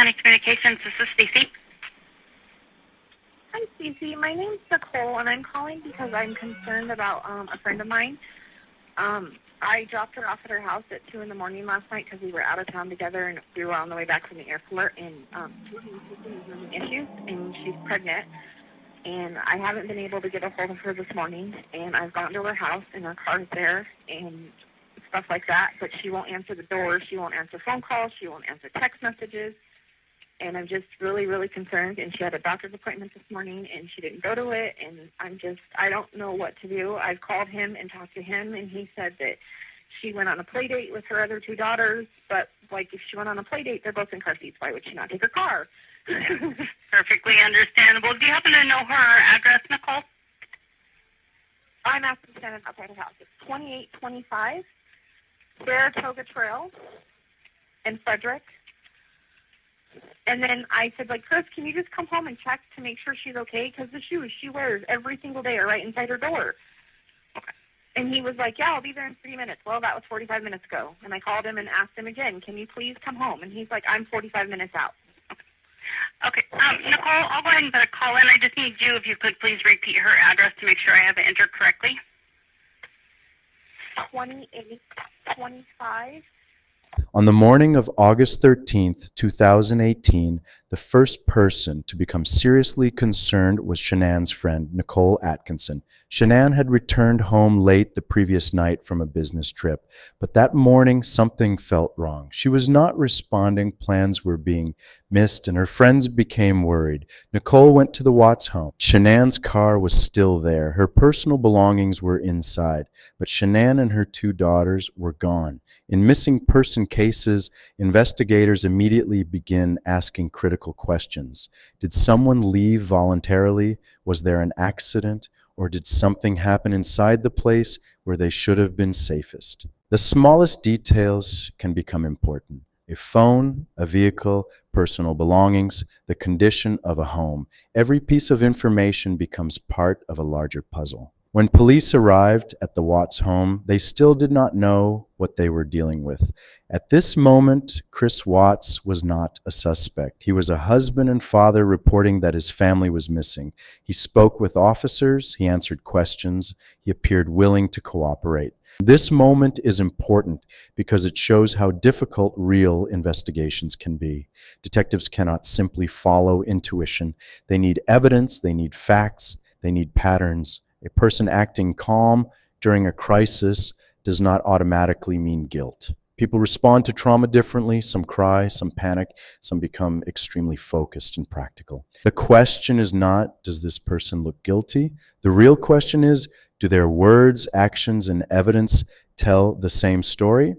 County Communications. This is Stacy. Hi, Stacey. My name's Nicole, and I'm calling because I'm concerned about a friend of mine. I dropped her off at her house at 2 in the morning last night because we were out of town together, and we were on the way back from the airport, and she's having issues, and she's pregnant. And I haven't been able to get a hold of her this morning, and I've gone to her house, and her car's there, and stuff like that, but she won't answer the door, she won't answer phone calls, she won't answer text messages, and I'm just really, really concerned. And she had a doctor's appointment this morning, and she didn't go to it, and I don't know what to do. I've called him and talked to him, and he said that she went on a play date with her other two daughters, but, like, if she went on a play date, they're both in car seats. Why would she not take her car? Perfectly understandable. Do you happen to know her address, Nicole? I'm asking to stand outside the house. It's 2825 Saratoga Trail in Frederick. And then I said, like, Chris, can you just come home and check to make sure she's okay? Because the shoes she wears every single day are right inside her door. Okay. And he was like, yeah, I'll be there in 30 minutes. Well, that was 45 minutes ago. And I called him and asked him again, can you please come home? And he's like, I'm 45 minutes out. Okay. Nicole, I'll go ahead and put a call in. I just need you, if you could please repeat her address to make sure I have it entered correctly. 2825. On the morning of August 13th, 2018, the first person to become seriously concerned was Shanann's friend, Nicole Atkinson. Shanann had returned home late the previous night from a business trip, but that morning something felt wrong. She was not responding, plans were being missed, and her friends became worried. Nicole went to the Watts home. Shanann's car was still there. Her personal belongings were inside, but Shanann and her two daughters were gone. In missing person cases, investigators immediately begin asking critical questions. Did someone leave voluntarily? Was there an accident? Or did something happen inside the place where they should have been safest? The smallest details can become important. A phone, a vehicle, personal belongings, the condition of a home. Every piece of information becomes part of a larger puzzle. When police arrived at the Watts home, they still did not know what they were dealing with. At this moment, Chris Watts was not a suspect. He was a husband and father reporting that his family was missing. He spoke with officers, he answered questions, he appeared willing to cooperate. This moment is important because it shows how difficult real investigations can be. Detectives cannot simply follow intuition. They need evidence, they need facts, they need patterns. A person acting calm during a crisis does not automatically mean guilt. People respond to trauma differently. Some cry, some panic, some become extremely focused and practical. The question is not, does this person look guilty? The real question is, do their words, actions, and evidence tell the same story?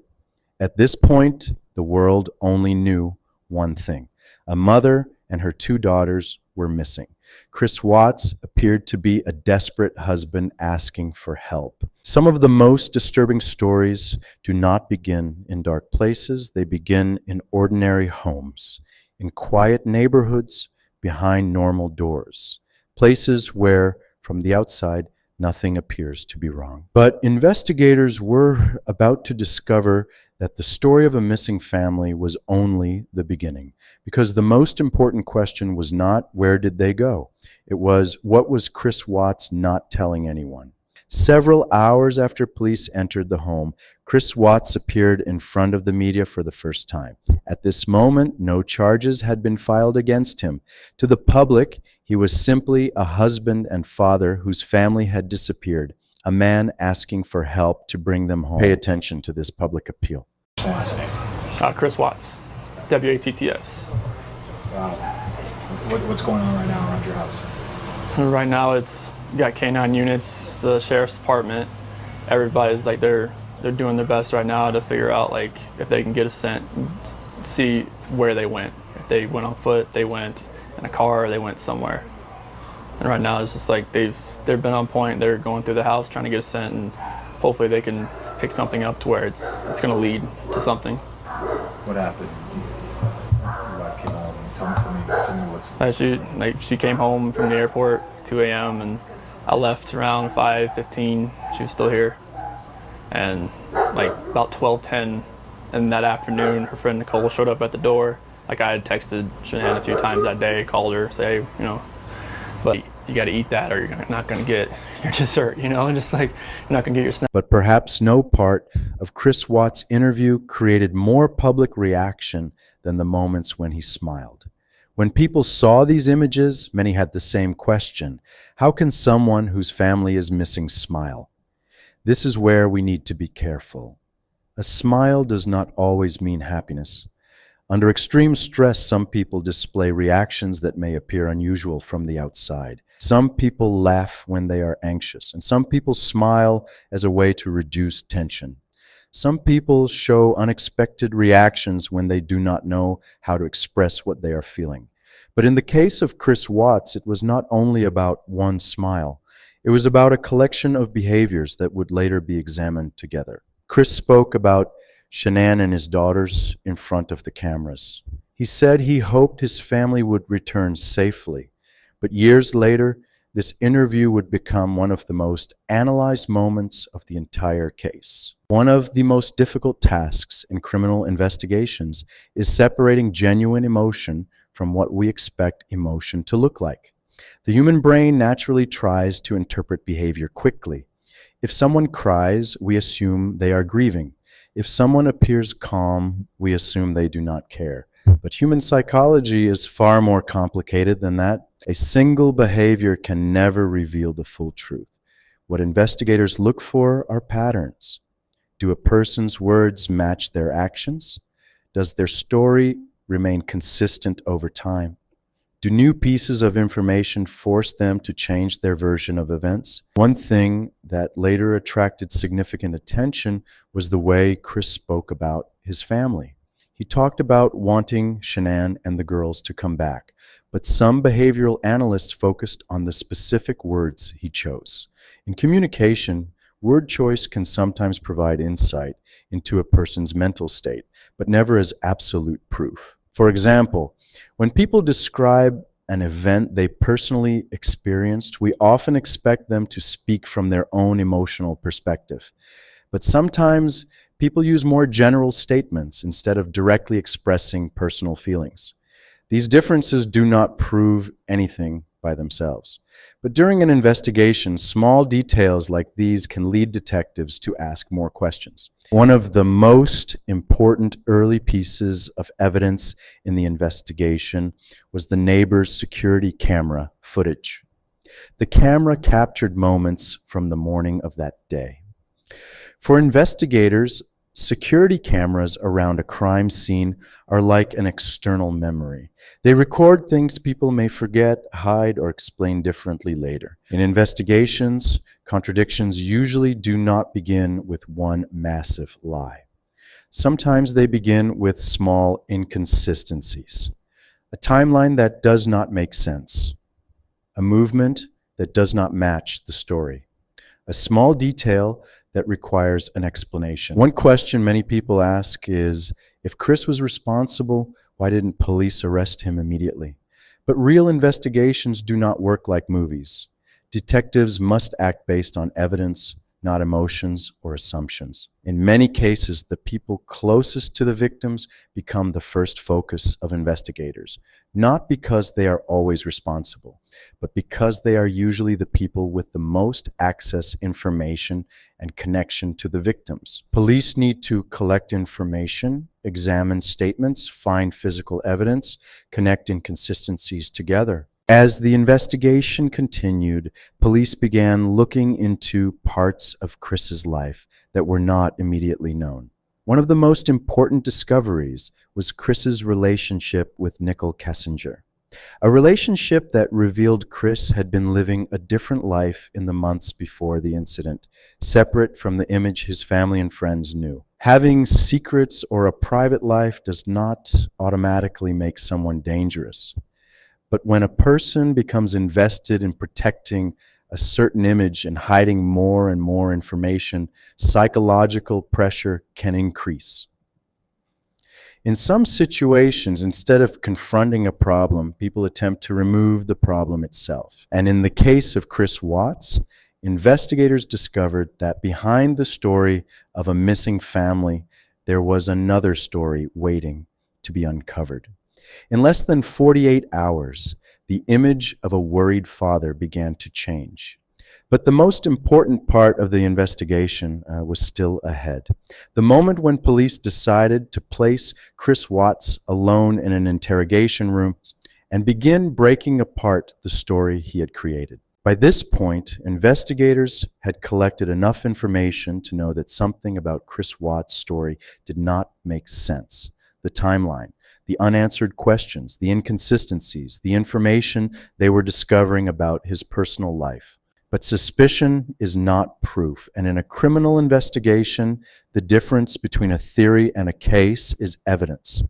At this point, the world only knew one thing. A mother and her two daughters were missing. Chris Watts appeared to be a desperate husband asking for help. Some of the most disturbing stories do not begin in dark places. They begin in ordinary homes, in quiet neighborhoods, behind normal doors, places where, from the outside, nothing appears to be wrong. But investigators were about to discover that the story of a missing family was only the beginning, because the most important question was not where did they go? It was what was Chris Watts not telling anyone? Several hours after police entered the home, Chris Watts appeared in front of the media for the first time. At this moment, no charges had been filed against him. To the public, he was simply a husband and father whose family had disappeared, a man asking for help to bring them home. Pay attention to this public appeal. Chris Watts, W-A-T-T-S. Wow. What's going on right now around your house? Right now, you got K-9 units, the sheriff's department. Everybody's like they're doing their best right now to figure out like if they can get a scent, see where they went. If they went on foot, they went in a car, or they went somewhere. And right now, it's just like they've been on point. They're going through the house trying to get a scent, and hopefully they can pick something up to where it's going to lead to something. What happened? Your wife came home. Tell me what's. She came home from the airport 2 a.m. and I left around 5:15. She was still here, and like about 12:10 in that afternoon, her friend Nicole showed up at the door Like I had texted Shanann a few times that day, called her, say, you know, but you got to eat that or you're not going to get your dessert, you know, and just like you're not going to get your snack. But perhaps no part of Chris Watts' interview created more public reaction than the moments when he smiled. When people saw these images, many had the same question: how can someone whose family is missing smile? This is where we need to be careful. A smile does not always mean happiness. Under extreme stress, some people display reactions that may appear unusual from the outside. Some people laugh when they are anxious, and some people smile as a way to reduce tension. Some people show unexpected reactions when they do not know how to express what they are feeling. But in the case of Chris Watts, it was not only about one smile. It was about a collection of behaviors that would later be examined together. Chris spoke about Shanann and his daughters in front of the cameras. He said he hoped his family would return safely, but years later, this interview would become one of the most analyzed moments of the entire case. One of the most difficult tasks in criminal investigations is separating genuine emotion from what we expect emotion to look like. The human brain naturally tries to interpret behavior quickly. If someone cries, we assume they are grieving. If someone appears calm, we assume they do not care. But human psychology is far more complicated than that. A single behavior can never reveal the full truth. What investigators look for are patterns. Do a person's words match their actions? Does their story remain consistent over time? Do new pieces of information force them to change their version of events? One thing that later attracted significant attention was the way Chris spoke about his family. He talked about wanting Shanann and the girls to come back, but some behavioral analysts focused on the specific words he chose. In communication, word choice can sometimes provide insight into a person's mental state, but never as absolute proof. For example, when people describe an event they personally experienced, we often expect them to speak from their own emotional perspective. But sometimes people use more general statements instead of directly expressing personal feelings. These differences do not prove anything by themselves. But during an investigation, small details like these can lead detectives to ask more questions. One of the most important early pieces of evidence in the investigation was the neighbor's security camera footage. The camera captured moments from the morning of that day. For investigators, security cameras around a crime scene are like an external memory. They record things people may forget, hide, or explain differently later. In investigations, contradictions usually do not begin with one massive lie. Sometimes they begin with small inconsistencies. A timeline that does not make sense. A movement that does not match the story. A small detail that requires an explanation. One question many people ask is, if Chris was responsible, why didn't police arrest him immediately? But real investigations do not work like movies. Detectives must act based on evidence, not emotions or assumptions. In many cases, the people closest to the victims become the first focus of investigators, not because they are always responsible, but because they are usually the people with the most access information and connection to the victims. Police need to collect information, examine statements, find physical evidence, connect inconsistencies together. As the investigation continued, police began looking into parts of Chris's life that were not immediately known. One of the most important discoveries was Chris's relationship with Nicole Kessinger, a relationship that revealed Chris had been living a different life in the months before the incident, separate from the image his family and friends knew. Having secrets or a private life does not automatically make someone dangerous. But when a person becomes invested in protecting a certain image and hiding more and more information, psychological pressure can increase. In some situations, instead of confronting a problem, people attempt to remove the problem itself. And in the case of Chris Watts, investigators discovered that behind the story of a missing family, there was another story waiting to be uncovered. In less than 48 hours, the image of a worried father began to change. But the most important part of the investigation was still ahead. The moment when police decided to place Chris Watts alone in an interrogation room and begin breaking apart the story he had created. By this point, investigators had collected enough information to know that something about Chris Watts' story did not make sense. The timeline, the unanswered questions, the inconsistencies, the information they were discovering about his personal life. But suspicion is not proof, and in a criminal investigation, the difference between a theory and a case is evidence.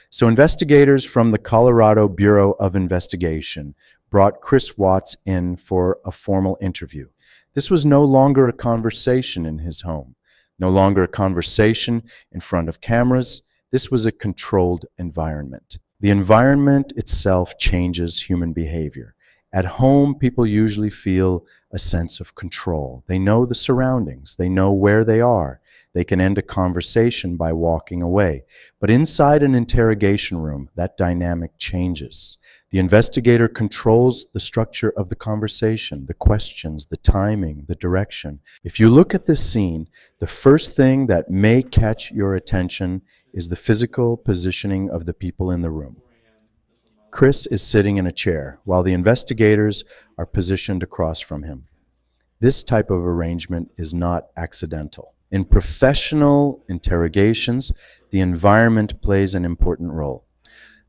So investigators from the Colorado Bureau of Investigation brought Chris Watts in for a formal interview. This was no longer a conversation in his home, no longer a conversation in front of cameras. This was a controlled environment. The environment itself changes human behavior. At home, people usually feel a sense of control. They know the surroundings. They know where they are. They can end a conversation by walking away. But inside an interrogation room, that dynamic changes. The investigator controls the structure of the conversation, the questions, the timing, the direction. If you look at this scene, the first thing that may catch your attention is the physical positioning of the people in the room. Chris is sitting in a chair while the investigators are positioned across from him. This type of arrangement is not accidental. In professional interrogations, the environment plays an important role.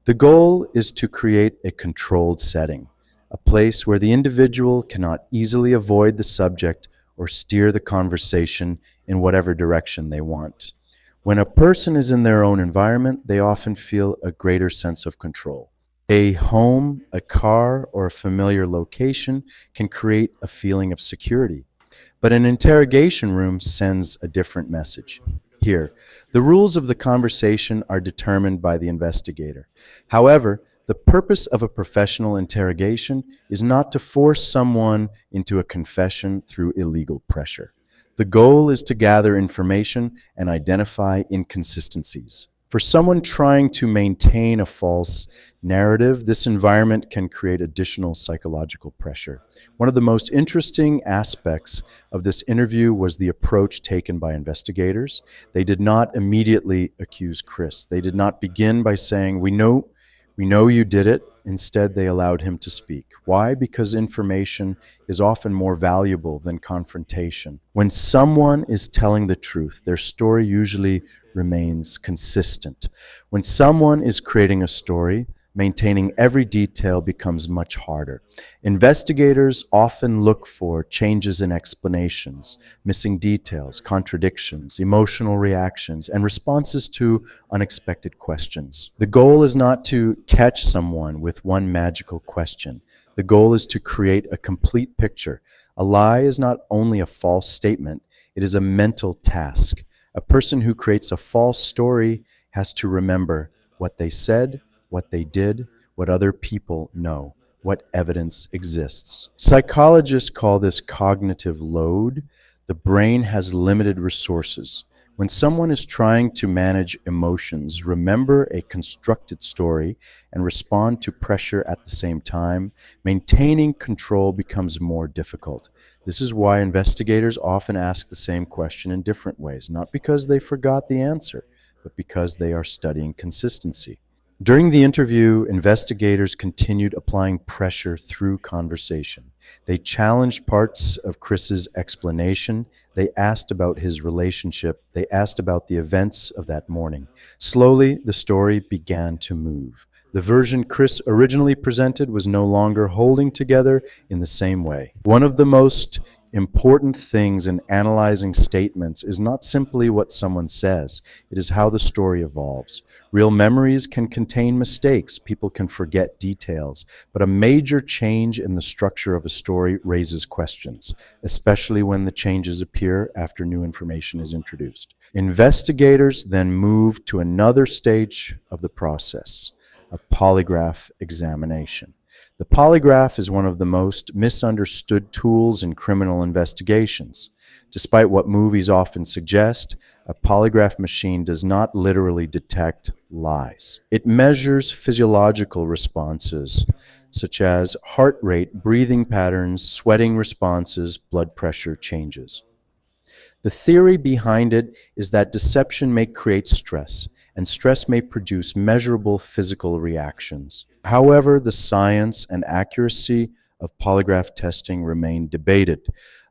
The goal is to create a controlled setting, a place where the individual cannot easily avoid the subject or steer the conversation in whatever direction they want. When a person is in their own environment, they often feel a greater sense of control. A home, a car, or a familiar location can create a feeling of security. But an interrogation room sends a different message. Here, the rules of the conversation are determined by the investigator. However, the purpose of a professional interrogation is not to force someone into a confession through illegal pressure. The goal is to gather information and identify inconsistencies. For someone trying to maintain a false narrative, this environment can create additional psychological pressure. One of the most interesting aspects of this interview was the approach taken by investigators. They did not immediately accuse Chris. They did not begin by saying, we know you did it. Instead, they allowed him to speak. Why? Because information is often more valuable than confrontation. When someone is telling the truth, their story usually remains consistent. When someone is creating a story, maintaining every detail becomes much harder. Investigators often look for changes in explanations, missing details, contradictions, emotional reactions, and responses to unexpected questions. The goal is not to catch someone with one magical question. The goal is to create a complete picture. A lie is not only a false statement, it is a mental task. A person who creates a false story has to remember what they said, what they did, what other people know, what evidence exists. Psychologists call this cognitive load. The brain has limited resources. When someone is trying to manage emotions, remember a constructed story, and respond to pressure at the same time, maintaining control becomes more difficult. This is why investigators often ask the same question in different ways, not because they forgot the answer, but because they are studying consistency. During the interview, investigators continued applying pressure through conversation. They challenged parts of Chris's explanation. They asked about his relationship. They asked about the events of that morning. Slowly, the story began to move. The version Chris originally presented was no longer holding together in the same way. One of the most important things in analyzing statements is not simply what someone says, it is how the story evolves. Real memories can contain mistakes, people can forget details, but a major change in the structure of a story raises questions, especially when the changes appear after new information is introduced. Investigators then move to another stage of the process, a polygraph examination. The polygraph is one of the most misunderstood tools in criminal investigations. Despite what movies often suggest, a polygraph machine does not literally detect lies. It measures physiological responses, such as heart rate, breathing patterns, sweating responses, blood pressure changes. The theory behind it is that deception may create stress, and stress may produce measurable physical reactions. However, the science and accuracy of polygraph testing remain debated.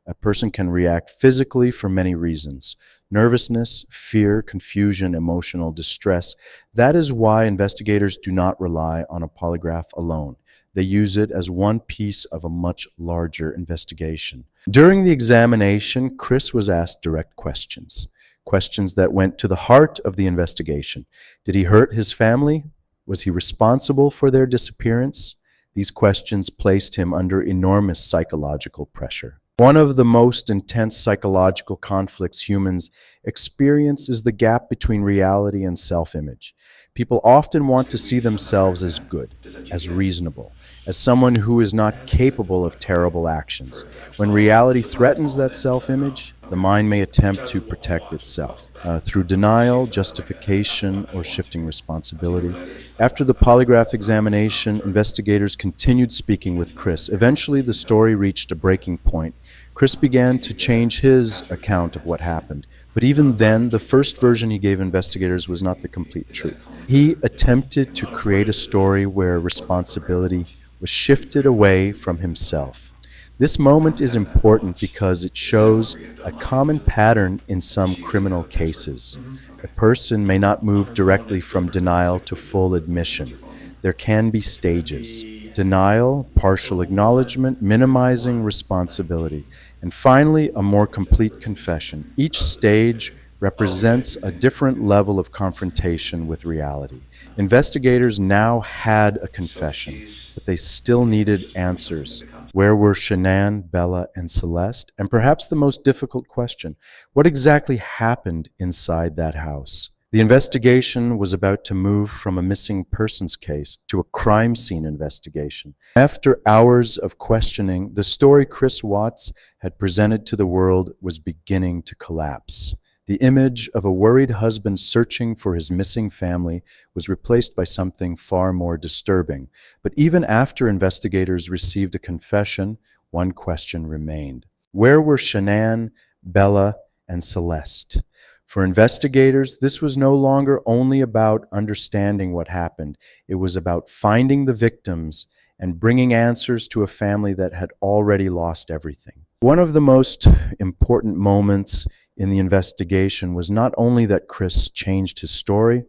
A person can react physically for many reasons: nervousness, fear, confusion, emotional distress. That is why investigators do not rely on a polygraph alone. They use it as one piece of a much larger investigation. During the examination, Chris was asked direct questions, questions that went to the heart of the investigation. Did he hurt his family? Was he responsible for their disappearance? These questions placed him under enormous psychological pressure. One of the most intense psychological conflicts humans experience is the gap between reality and self-image. People often want to see themselves as good, as reasonable, as someone who is not capable of terrible actions. When reality threatens that self-image, the mind may attempt to protect itself through denial, justification, or shifting responsibility. After the polygraph examination, investigators continued speaking with Chris. Eventually, the story reached a breaking point. Chris began to change his account of what happened. But even then, the first version he gave investigators was not the complete truth. He attempted to create a story where responsibility was shifted away from himself. This moment is important because it shows a common pattern in some criminal cases. A person may not move directly from denial to full admission. There can be stages: denial, partial acknowledgement, minimizing responsibility, and finally, a more complete confession. Each stage represents a different level of confrontation with reality. Investigators now had a confession, but they still needed answers. Where were Shanann, Bella, and Celeste? And perhaps the most difficult question: what exactly happened inside that house? The investigation was about to move from a missing persons case to a crime scene investigation. After hours of questioning, the story Chris Watts had presented to the world was beginning to collapse. The image of a worried husband searching for his missing family was replaced by something far more disturbing. But even after investigators received a confession, one question remained: where were Shanann, Bella, and Celeste? For investigators, this was no longer only about understanding what happened. It was about finding the victims and bringing answers to a family that had already lost everything. One of the most important moments in the investigation was not only that Chris changed his story,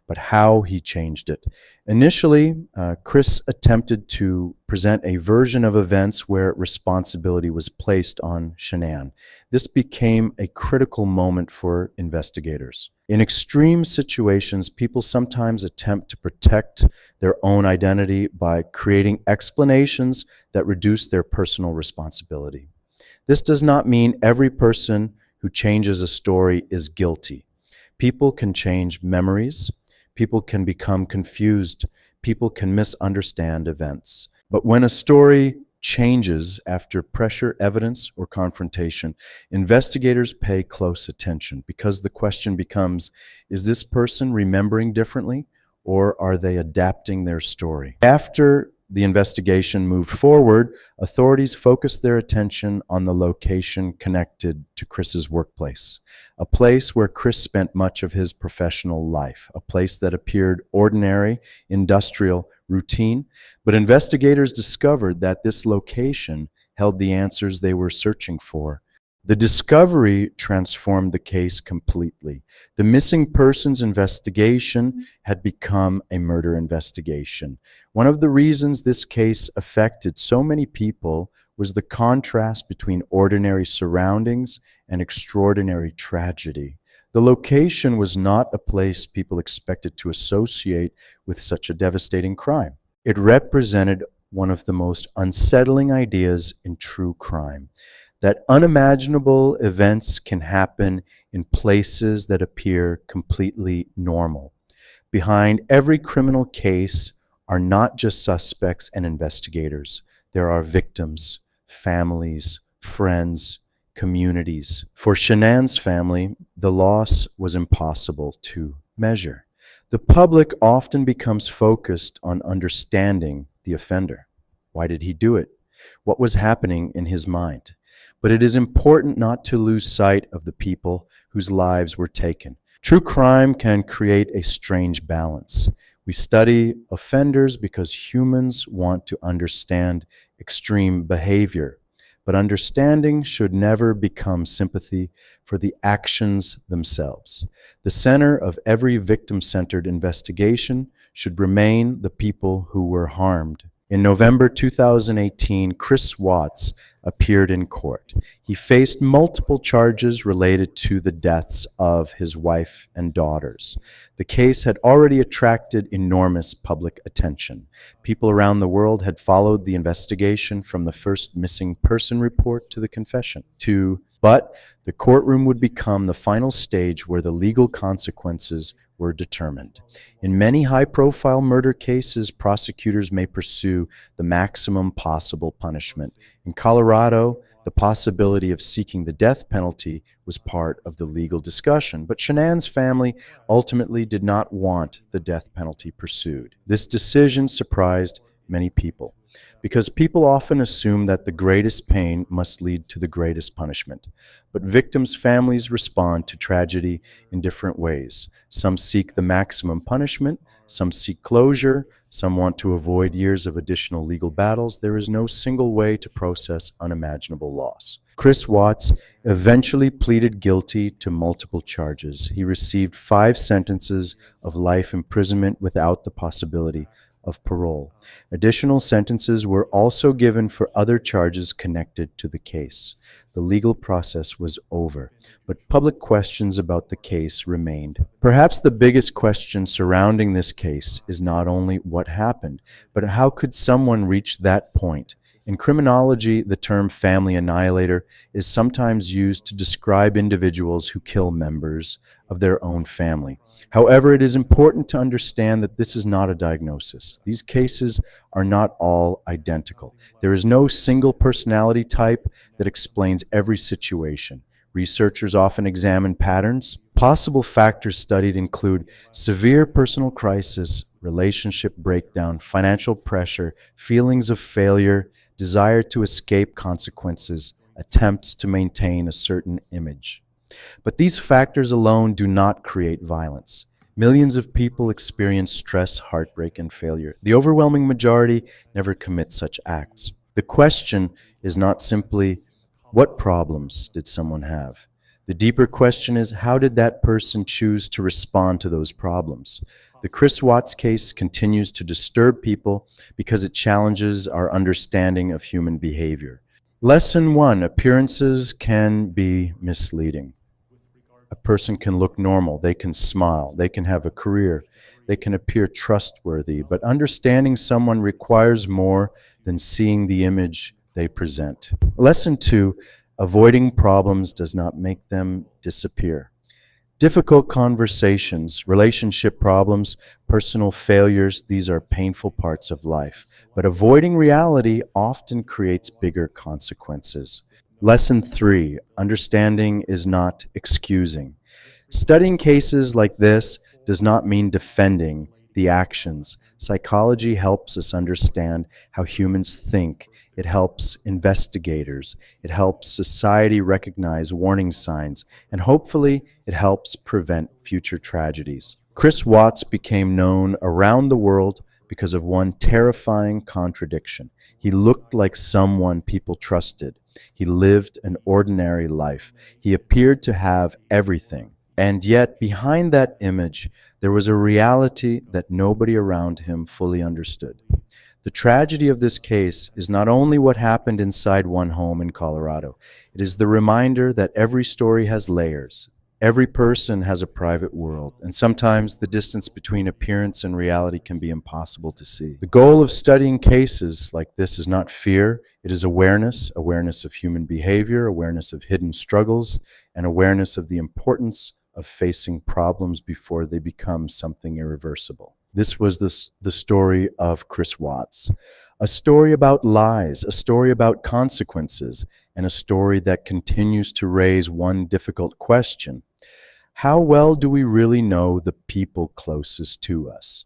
but how he changed it. Initially, Chris attempted to present a version of events where responsibility was placed on Shanann. This became a critical moment for investigators. In extreme situations, people sometimes attempt to protect their own identity by creating explanations that reduce their personal responsibility. This does not mean every person who changes a story is guilty. People can change memories. People can become confused. People can misunderstand events. But when a story changes after pressure, evidence, or confrontation, investigators pay close attention because the question becomes, is this person remembering differently, or are they adapting their story? After the investigation moved forward, authorities focused their attention on the location connected to Chris's workplace, a place where Chris spent much of his professional life, a place that appeared ordinary, industrial, routine. But investigators discovered that this location held the answers they were searching for. The discovery transformed the case completely. The missing persons investigation had become a murder investigation. One of the reasons this case affected so many people was the contrast between ordinary surroundings and extraordinary tragedy. The location was not a place people expected to associate with such a devastating crime. It represented one of the most unsettling ideas in true crime: that unimaginable events can happen in places that appear completely normal. Behind every criminal case are not just suspects and investigators. There are victims, families, friends, communities. For Shanann's family, the loss was impossible to measure. The public often becomes focused on understanding the offender. Why did he do it? What was happening in his mind? But it is important not to lose sight of the people whose lives were taken. True crime can create a strange balance. We study offenders because humans want to understand extreme behavior, but understanding should never become sympathy for the actions themselves. The center of every victim-centered investigation should remain the people who were harmed. In November 2018, Chris Watts appeared in court. He faced multiple charges related to the deaths of his wife and daughters. The case had already attracted enormous public attention. People around the world had followed the investigation from the first missing person report to the confession. But the courtroom would become the final stage where the legal consequences were determined. In many high-profile murder cases, prosecutors may pursue the maximum possible punishment. In Colorado, the possibility of seeking the death penalty was part of the legal discussion, but Shanann's family ultimately did not want the death penalty pursued. This decision surprised many people, because people often assume that the greatest pain must lead to the greatest punishment. But victims' families respond to tragedy in different ways. Some seek the maximum punishment, some seek closure, some want to avoid years of additional legal battles. There is no single way to process unimaginable loss. Chris Watts eventually pleaded guilty to multiple charges. He received 5 sentences of life imprisonment without the possibility of parole. Additional sentences were also given for other charges connected to the case. The legal process was over, but public questions about the case remained. Perhaps the biggest question surrounding this case is not only what happened, but how could someone reach that point? In criminology, the term family annihilator is sometimes used to describe individuals who kill members of their own family. However, it is important to understand that this is not a diagnosis. These cases are not all identical. There is no single personality type that explains every situation. Researchers often examine patterns. Possible factors studied include severe personal crisis, relationship breakdown, financial pressure, feelings of failure, desire to escape consequences, attempts to maintain a certain image. But these factors alone do not create violence. Millions of people experience stress, heartbreak, and failure. The overwhelming majority never commit such acts. The question is not simply, what problems did someone have? The deeper question is, how did that person choose to respond to those problems? The Chris Watts case continues to disturb people because it challenges our understanding of human behavior. Lesson 1, appearances can be misleading. A person can look normal, they can smile, they can have a career, they can appear trustworthy, but understanding someone requires more than seeing the image they present. Lesson 2, avoiding problems does not make them disappear. Difficult conversations, relationship problems, personal failures, these are painful parts of life. But avoiding reality often creates bigger consequences. Lesson 3, understanding is not excusing. Studying cases like this does not mean defending the actions. Psychology helps us understand how humans think. It helps investigators. It helps society recognize warning signs. And hopefully, it helps prevent future tragedies. Chris Watts became known around the world because of one terrifying contradiction. He looked like someone people trusted. He lived an ordinary life. He appeared to have everything. And yet, behind that image, there was a reality that nobody around him fully understood. The tragedy of this case is not only what happened inside one home in Colorado. It is the reminder that every story has layers. Every person has a private world, and sometimes the distance between appearance and reality can be impossible to see. The goal of studying cases like this is not fear, it is awareness, awareness of human behavior, awareness of hidden struggles, and awareness of the importance of facing problems before they become something irreversible. This was the story of Chris Watts. A story about lies, a story about consequences, and a story that continues to raise one difficult question. How well do we really know the people closest to us?